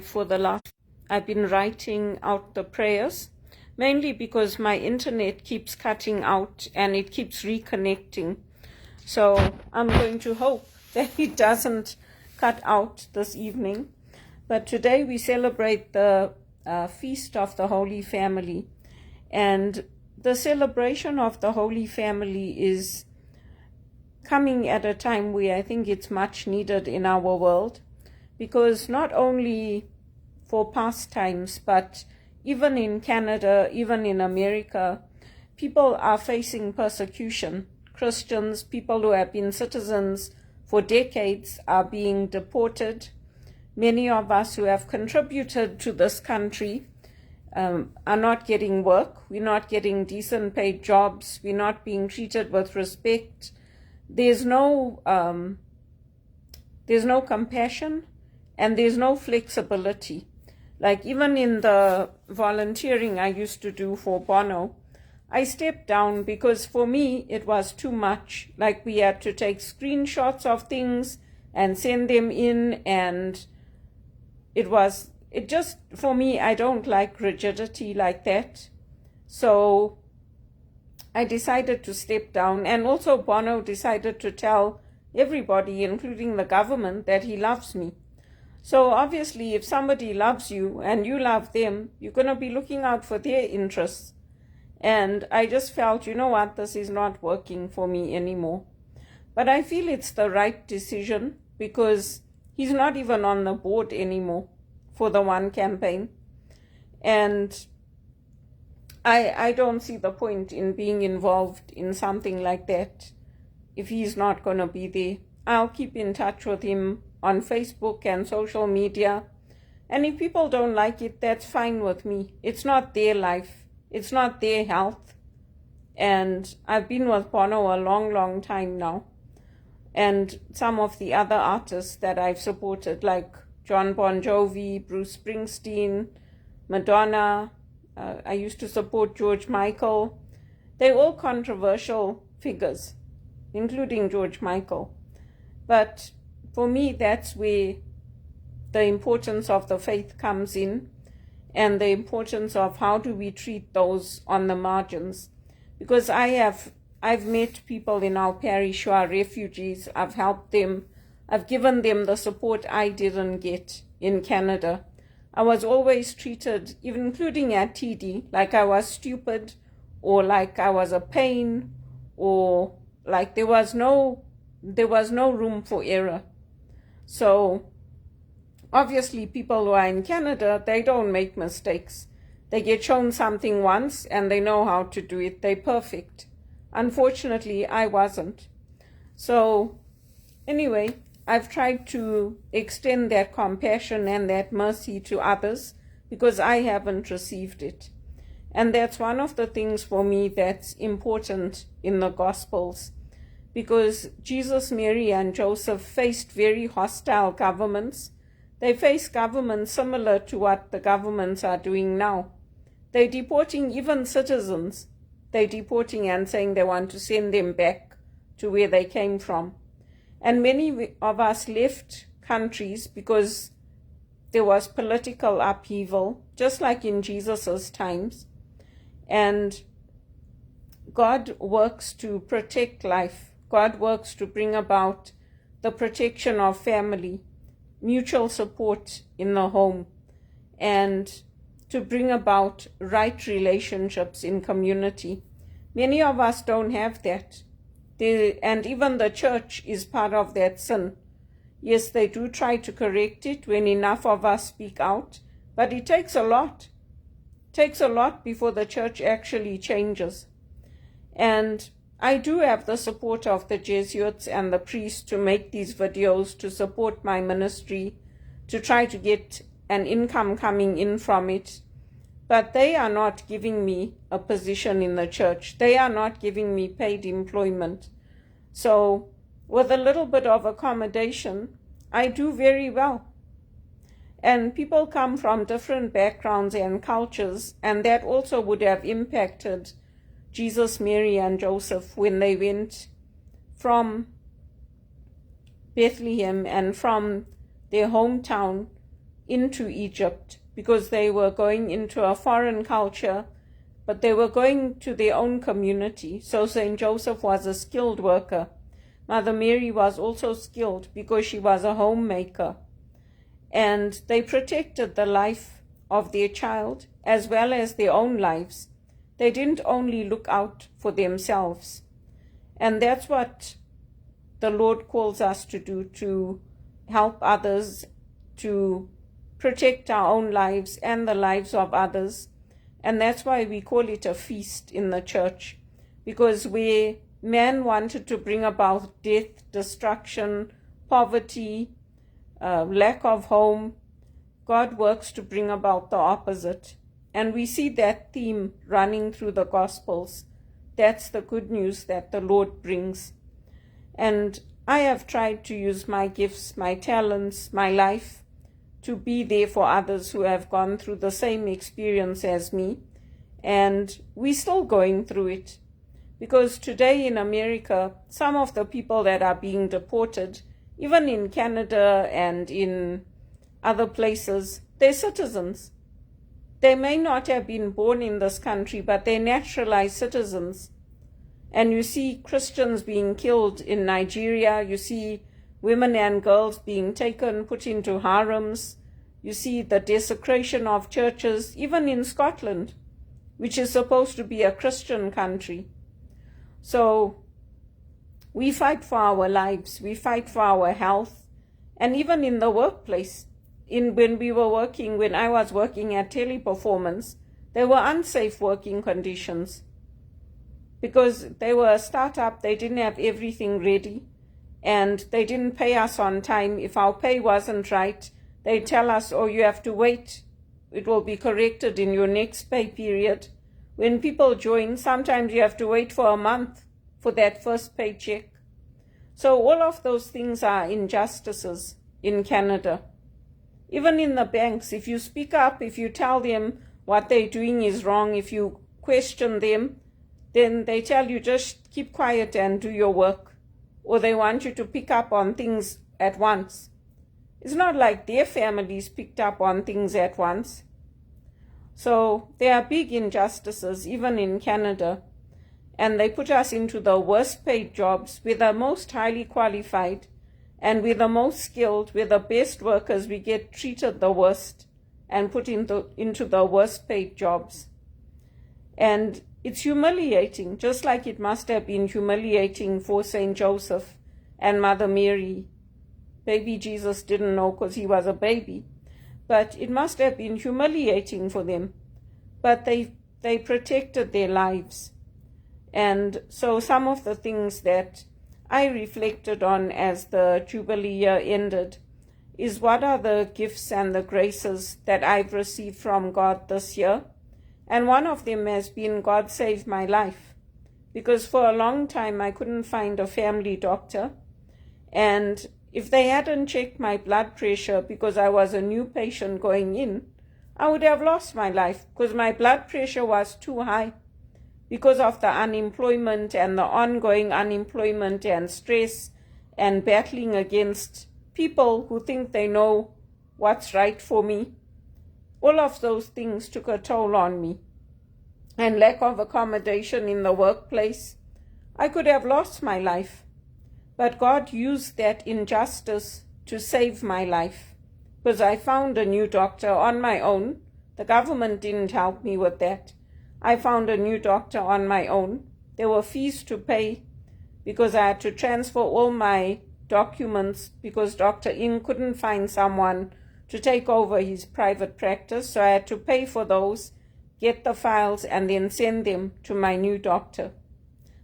for the last, I've been writing out the prayers, mainly because my internet keeps cutting out and it keeps reconnecting. So I'm going to hope that it doesn't cut out this evening. But today we celebrate the Feast of the Holy Family. And the celebration of the Holy Family is coming at a time where I think it's much needed in our world, because not only for pastimes, but even in Canada, even in America, people are facing persecution. Christians, people who have been citizens for decades, are being deported. Many of us who have contributed to this country are not getting work. We're not getting decent paid jobs. We're not being treated with respect. There's no compassion, and there's no flexibility. Like even in the volunteering I used to do for Bono, I stepped down because for me it was too much. Like we had to take screenshots of things and send them in, and it just, for me, I don't like rigidity like that. So I decided to step down, and also Bono decided to tell everybody, including the government, that he loves me. So obviously, if somebody loves you and you love them, you're going to be looking out for their interests. And I just felt, you know what, this is not working for me anymore. But I feel it's the right decision, because he's not even on the board anymore for the One campaign. And I don't see the point in being involved in something like that if he's not going to be there. I'll keep in touch with him on Facebook and social media. And if people don't like it, that's fine with me. It's not their life. It's not their health. And I've been with Bono a long, long time now. And some of the other artists that I've supported, like John Bon Jovi, Bruce Springsteen, Madonna, I used to support George Michael. They're all controversial figures, including George Michael. But for me, that's where the importance of the faith comes in, and the importance of how do we treat those on the margins. Because I've met people in our parish who are refugees. I've helped them. I've given them the support I didn't get in Canada. I was always treated, even including at TD, like I was stupid, or like I was a pain, or like there was no room for error. So obviously people who are in Canada, they don't make mistakes. They get shown something once and they know how to do it. They're perfect. Unfortunately, I wasn't. So anyway, I've tried to extend that compassion and that mercy to others because I haven't received it. And that's one of the things for me that's important in the Gospels, because Jesus, Mary, and Joseph faced very hostile governments. They face governments similar to what the governments are doing now. They're deporting even citizens. They're deporting and saying they want to send them back to where they came from. And many of us left countries because there was political upheaval, just like in Jesus's times. And God works to protect life. God works to bring about the protection of family, mutual support in the home, and to bring about right relationships in community. Many of us don't have that. And even the church is part of that sin. Yes, they do try to correct it when enough of us speak out, but it takes a lot. It takes a lot before the church actually changes. And I do have the support of the Jesuits and the priests to make these videos, to support my ministry, to try to get an income coming in from it. But they are not giving me a position in the church. They are not giving me paid employment. So with a little bit of accommodation, I do very well. And people come from different backgrounds and cultures, and that also would have impacted Jesus, Mary, and Joseph when they went from Bethlehem and from their hometown into Egypt because they were going into a foreign culture, but they were going to their own community. So St. Joseph was a skilled worker. Mother Mary was also skilled because she was a homemaker. And they protected the life of their child as well as their own lives. They didn't only look out for themselves. And that's what the Lord calls us to do, to help others, to protect our own lives and the lives of others. And that's why we call it a feast in the church, because where man wanted to bring about death, destruction, poverty, lack of home, God works to bring about the opposite. And we see that theme running through the Gospels. That's the good news that the Lord brings. And I have tried to use my gifts, my talents, my life to be there for others who have gone through the same experience as me. And we're still going through it. Because today in America, some of the people that are being deported, even in Canada and in other places, they're citizens. They may not have been born in this country, but they're naturalized citizens. And you see Christians being killed in Nigeria. You see women and girls being taken, put into harems. You see the desecration of churches, even in Scotland, which is supposed to be a Christian country. So we fight for our lives. We fight for our health. And even in the workplace, when I was working at Teleperformance, there were unsafe working conditions because they were a startup. They didn't have everything ready and they didn't pay us on time. If our pay wasn't right, they'd tell us, oh, you have to wait. It will be corrected in your next pay period. When people join, sometimes you have to wait for a month for that first paycheck. So all of those things are injustices in Canada. Even in the banks, if you speak up, if you tell them what they're doing is wrong, if you question them, then they tell you just keep quiet and do your work. Or they want you to pick up on things at once. It's not like their families picked up on things at once. So there are big injustices, even in Canada. And they put us into the worst paid jobs. We're the most highly qualified. And we're the most skilled, we're the best workers, we get treated the worst and put into the worst paid jobs. And it's humiliating, just like it must have been humiliating for St. Joseph and Mother Mary. Baby Jesus didn't know because he was a baby, but it must have been humiliating for them. But they protected their lives. And so some of the things that I reflected on as the Jubilee year ended is what are the gifts and the graces that I've received from God this year. And one of them has been God saved my life. Because for a long time I couldn't find a family doctor. And if they hadn't checked my blood pressure because I was a new patient going in, I would have lost my life because my blood pressure was too high. Because of the unemployment and the ongoing unemployment and stress and battling against people who think they know what's right for me. All of those things took a toll on me. And lack of accommodation in the workplace. I could have lost my life. But God used that injustice to save my life. Because I found a new doctor on my own. The government didn't help me with that. I found a new doctor on my own. There were fees to pay because I had to transfer all my documents because Dr. Ng couldn't find someone to take over his private practice. So I had to pay for those, get the files, and then send them to my new doctor.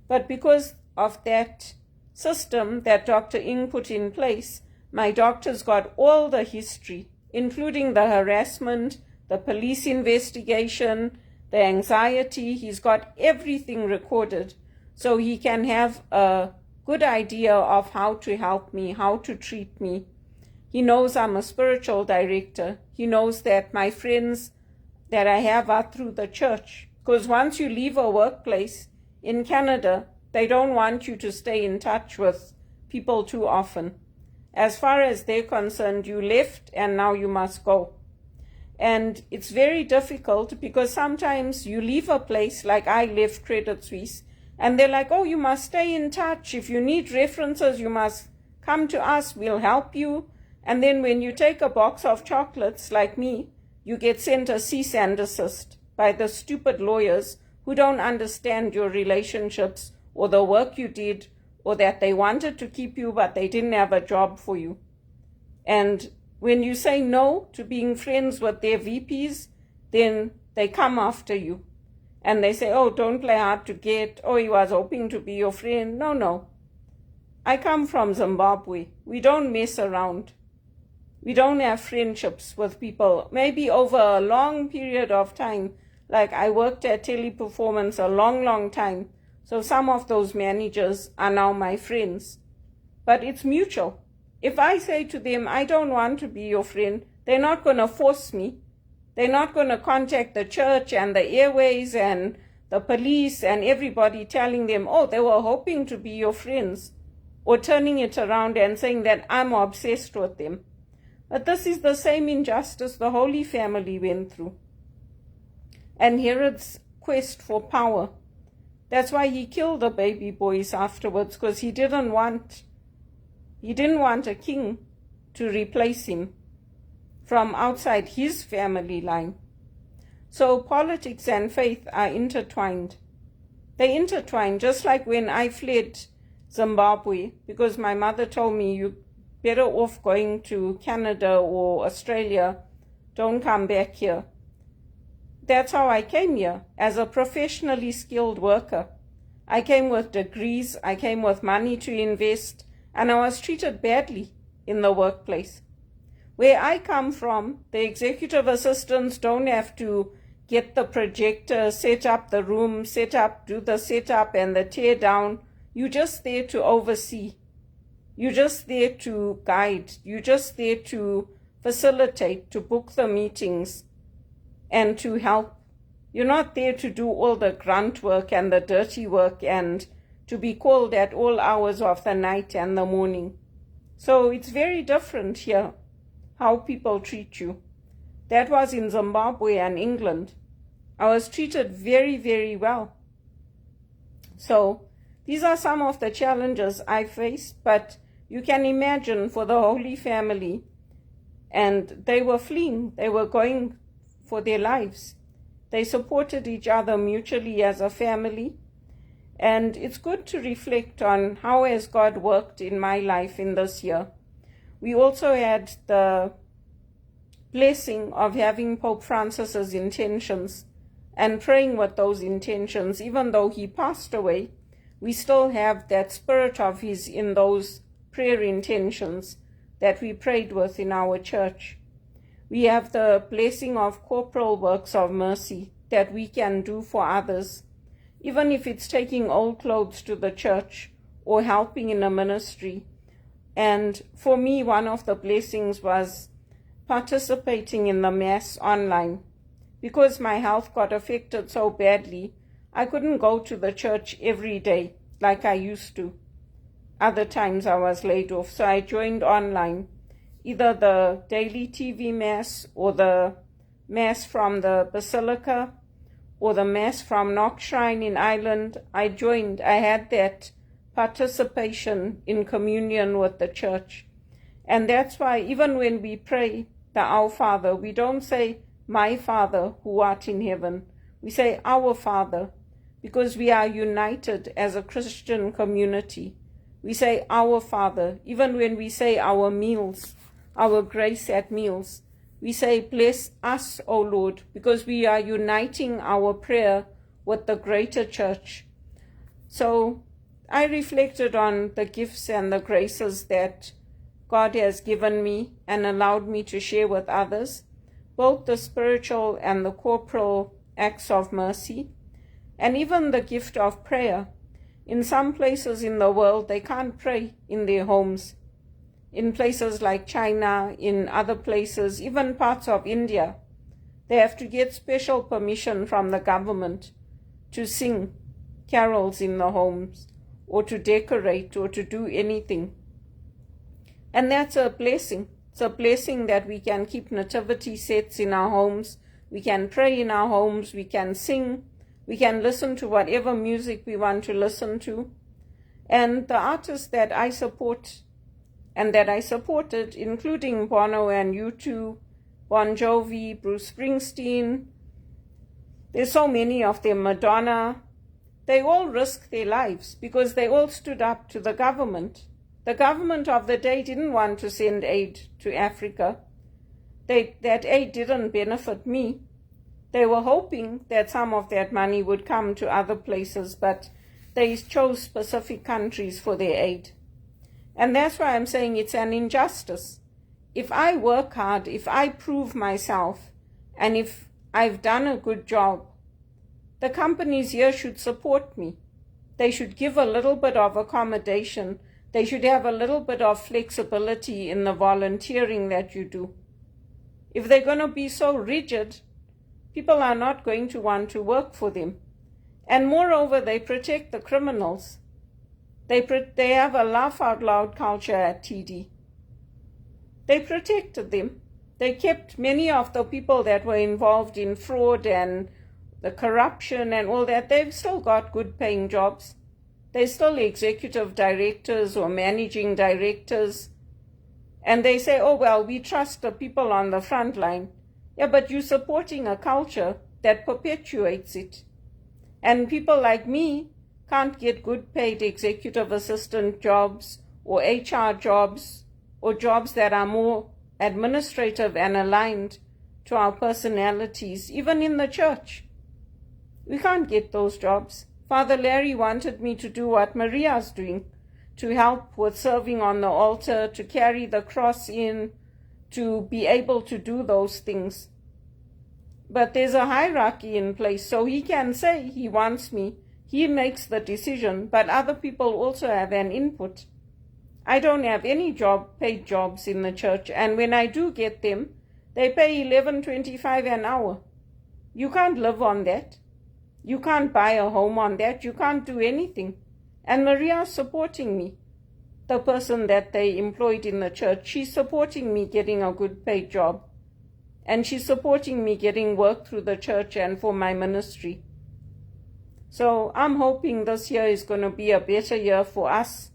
But because of that system that Dr. Ng put in place, my doctor's got all the history, including the harassment, the police investigation, the anxiety. He's got everything recorded so he can have a good idea of how to help me, how to treat me. He knows I'm a spiritual director. He knows that my friends that I have are through the church. Because once you leave a workplace in Canada, they don't want you to stay in touch with people too often. As far as they're concerned, you left and now you must go. And it's very difficult because sometimes you leave a place, like I left Credit Suisse, and they're like, oh, you must stay in touch. If you need references, you must come to us. We'll help you. And then when you take a box of chocolates, like me, you get sent a cease and desist by the stupid lawyers who don't understand your relationships or the work you did, or that they wanted to keep you but they didn't have a job for you. And when you say no to being friends with their VPs, then they come after you. And they say, oh, don't play hard to get. Oh, he was hoping to be your friend. No. I come from Zimbabwe. We don't mess around. We don't have friendships with people. Maybe over a long period of time, like I worked at Teleperformance a long time. So some of those managers are now my friends. But it's mutual. If I say to them, I don't want to be your friend, they're not going to force me. They're not going to contact the church and the airways and the police and everybody telling them, oh, they were hoping to be your friends, or turning it around and saying that I'm obsessed with them. But this is the same injustice the Holy Family went through. And Herod's quest for power. That's why he killed the baby boys afterwards, because he didn't want a king to replace him from outside his family line. So politics and faith are intertwined. They intertwine, just like when I fled Zimbabwe, because my mother told me, you better off going to Canada or Australia, don't come back here. That's how I came here, as a professionally skilled worker. I came with degrees, I came with money to invest, and I was treated badly in the workplace. Where I come from, the executive assistants don't have to get the projector, set up the room, do the setup and the tear down. You're just there to oversee. You're just there to guide. You're just there to facilitate, to book the meetings, and to help. You're not there to do all the grunt work and the dirty work and to be called at all hours of the night and the morning. So it's very different here, how people treat you. That was in Zimbabwe and England. I was treated very, very well. So these are some of the challenges I faced, but you can imagine for the Holy Family, and they were fleeing, they were going for their lives. They supported each other mutually as a family. And it's good to reflect on how has God worked in my life in this year. We also had the blessing of having Pope Francis's intentions and praying with those intentions. Even though he passed away, we still have that spirit of his in those prayer intentions that we prayed with in our church. We have the blessing of corporal works of mercy that we can do for others, even if it's taking old clothes to the church or helping in a ministry. And for me, one of the blessings was participating in the Mass online. Because my health got affected so badly, I couldn't go to the church every day like I used to. Other times I was laid off, so I joined online, either the daily TV Mass or the Mass from the Basilica or the Mass from Knox Shrine in Ireland. I joined. I had that participation in communion with the church. And that's why even when we pray the Our Father, we don't say, my Father who art in heaven. We say, our Father, because we are united as a Christian community. We say, our Father. Even when we say our meals, our grace at meals, we say, bless us, O Lord, because we are uniting our prayer with the greater church. So I reflected on the gifts and the graces that God has given me and allowed me to share with others, both the spiritual and the corporal acts of mercy, and even the gift of prayer. In some places in the world, they can't pray in their homes. In places like China, in other places, even parts of India, they have to get special permission from the government to sing carols in the homes or to decorate or to do anything. And that's a blessing. It's a blessing that we can keep nativity sets in our homes. We can pray in our homes. We can sing. We can listen to whatever music we want to listen to. And the artists that I support and that I supported, including Bono and U2, Bon Jovi, Bruce Springsteen, there's so many of them, Madonna, they all risked their lives because they all stood up to the government. The government of the day didn't want to send aid to Africa. That aid didn't benefit me. They were hoping that some of that money would come to other places, but they chose specific countries for their aid. And that's why I'm saying it's an injustice. If I work hard, if I prove myself, and if I've done a good job, the companies here should support me. They should give a little bit of accommodation. They should have a little bit of flexibility in the volunteering that you do. If they're going to be so rigid, people are not going to want to work for them. And moreover, they protect the criminals. They have a laugh out loud culture at TD. They protected them. They kept many of the people that were involved in fraud and the corruption and all that. They've still got good paying jobs. They're still executive directors or managing directors. And they say, oh, well, we trust the people on the front line. Yeah, but you're supporting a culture that perpetuates it. And people like me can't get good paid executive assistant jobs or HR jobs or jobs that are more administrative and aligned to our personalities, even in the church. We can't get those jobs. Father Larry wanted me to do what Maria's doing, to help with serving on the altar, to carry the cross in, to be able to do those things. But there's a hierarchy in place, so he can say he wants me. He makes the decision, but other people also have an input. I don't have any paid jobs in the church, and when I do get them, they pay $11.25 an hour. You can't live on that. You can't buy a home on that. You can't do anything. And Maria's supporting me, the person that they employed in the church. She's supporting me getting a good paid job. And she's supporting me getting work through the church and for my ministry. So I'm hoping this year is going to be a better year for us,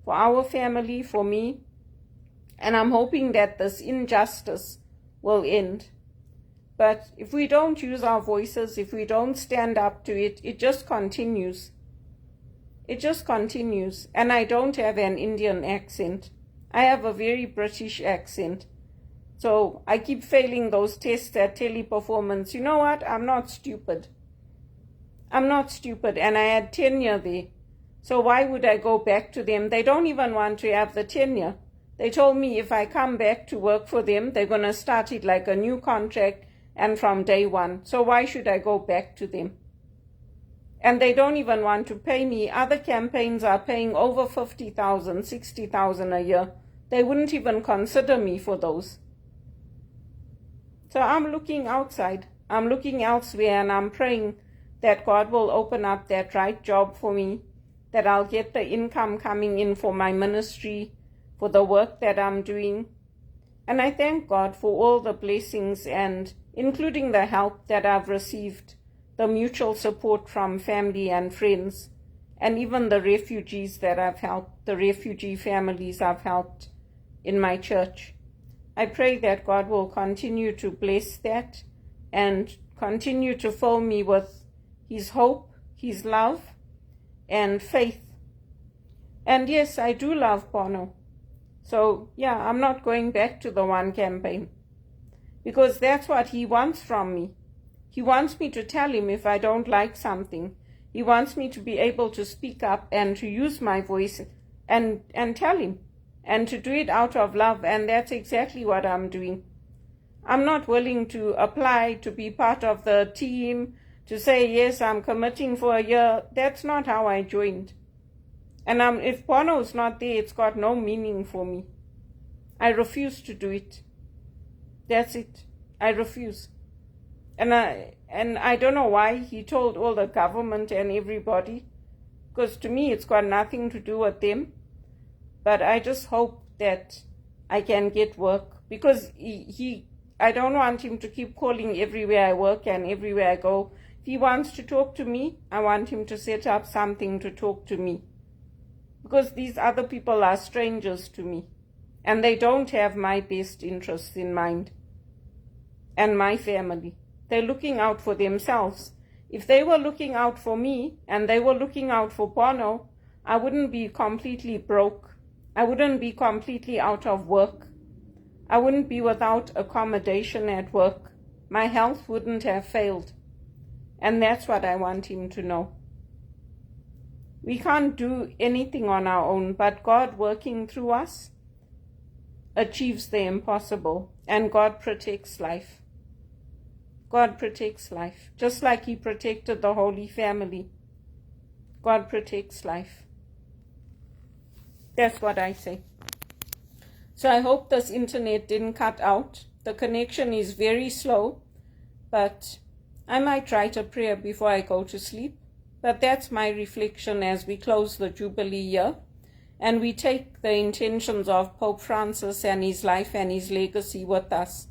for our family, for me. And I'm hoping that this injustice will end. But if we don't use our voices, if we don't stand up to it, it just continues. It just continues. And I don't have an Indian accent. I have a very British accent. So I keep failing those tests at teleperformance. You know what? I'm not stupid. I'm not stupid, and I had tenure there. So why would I go back to them? They don't even want to have the tenure. They told me if I come back to work for them, they're going to start it like a new contract and from day one. So why should I go back to them? And they don't even want to pay me. Other campaigns are paying over $50,000, $60,000 a year. They wouldn't even consider me for those. So I'm looking outside. I'm looking elsewhere, and I'm praying that God will open up that right job for me, that I'll get the income coming in for my ministry, for the work that I'm doing. And I thank God for all the blessings, and including the help that I've received, the mutual support from family and friends, and even the refugees that I've helped, the refugee families I've helped in my church. I pray that God will continue to bless that and continue to fill me with His hope, His love, and faith. And yes, I do love Bono. So yeah, I'm not going back to the one campaign, because that's what he wants from me. He wants me to tell him if I don't like something. He wants me to be able to speak up and to use my voice and tell him, and to do it out of love. And that's exactly what I'm doing. I'm not willing to apply to be part of the team, to say, yes, I'm committing for a year. That's not how I joined. And if Bono's not there, it's got no meaning for me. I refuse to do it. That's it. I refuse. And I don't know why he told all the government and everybody, because to me it's got nothing to do with them. But I just hope that I can get work, because I don't want him to keep calling everywhere I work and everywhere I go. If he wants to talk to me, I want him to set up something to talk to me, because these other people are strangers to me and they don't have my best interests in mind and my family. They're looking out for themselves. If they were looking out for me and they were looking out for Bono, I wouldn't be completely broke. I wouldn't be completely out of work. I wouldn't be without accommodation at work. My health wouldn't have failed. And that's what I want him to know. We can't do anything on our own, but God working through us achieves the impossible, and God protects life. God protects life, just like he protected the Holy Family. God protects life. That's what I say. So I hope this internet didn't cut out. The connection is very slow, but I might write a prayer before I go to sleep. But that's my reflection as we close the Jubilee year, and we take the intentions of Pope Francis and his life and his legacy with us.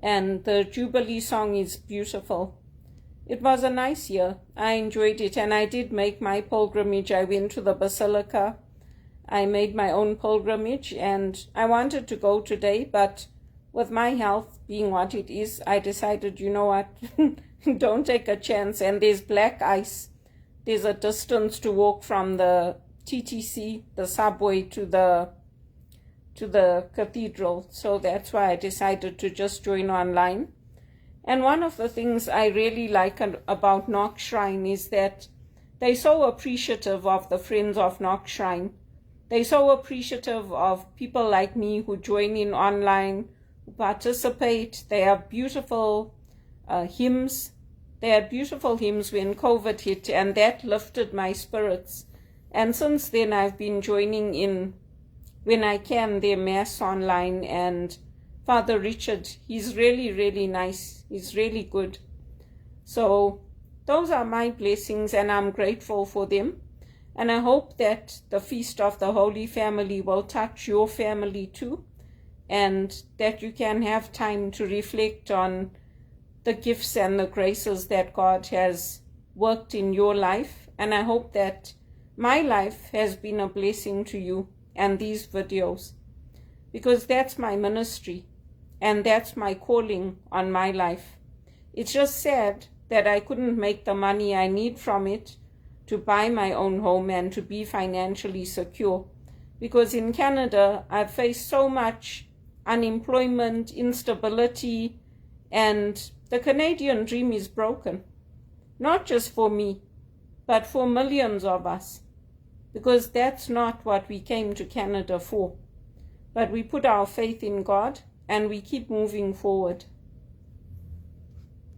And the Jubilee song is beautiful. It was a nice year. I enjoyed it, and I did make my pilgrimage. I went to the Basilica. I made my own pilgrimage, and I wanted to go today, but with my health being what it is, I decided, you know what, don't take a chance. And there's black ice. There's a distance to walk from the TTC, the subway, to the cathedral. So that's why I decided to just join online. And one of the things I really like about Knox Shrine is that they're so appreciative of the Friends of Knox Shrine. They're so appreciative of people like me who join in online, who participate. They have beautiful hymns. They had beautiful hymns when COVID hit, and that lifted my spirits. And since then, I've been joining in, when I can, their Mass online. And Father Richard, he's really, really nice. He's really good. So those are my blessings, and I'm grateful for them. And I hope that the Feast of the Holy Family will touch your family too, and that you can have time to reflect on the gifts and the graces that God has worked in your life. And I hope that my life has been a blessing to you and these videos, because that's my ministry and that's my calling on my life. It's just sad that I couldn't make the money I need from it to buy my own home and to be financially secure, because in Canada I've faced so much unemployment, instability, and the Canadian dream is broken, not just for me, but for millions of us, because that's not what we came to Canada for. But we put our faith in God and we keep moving forward.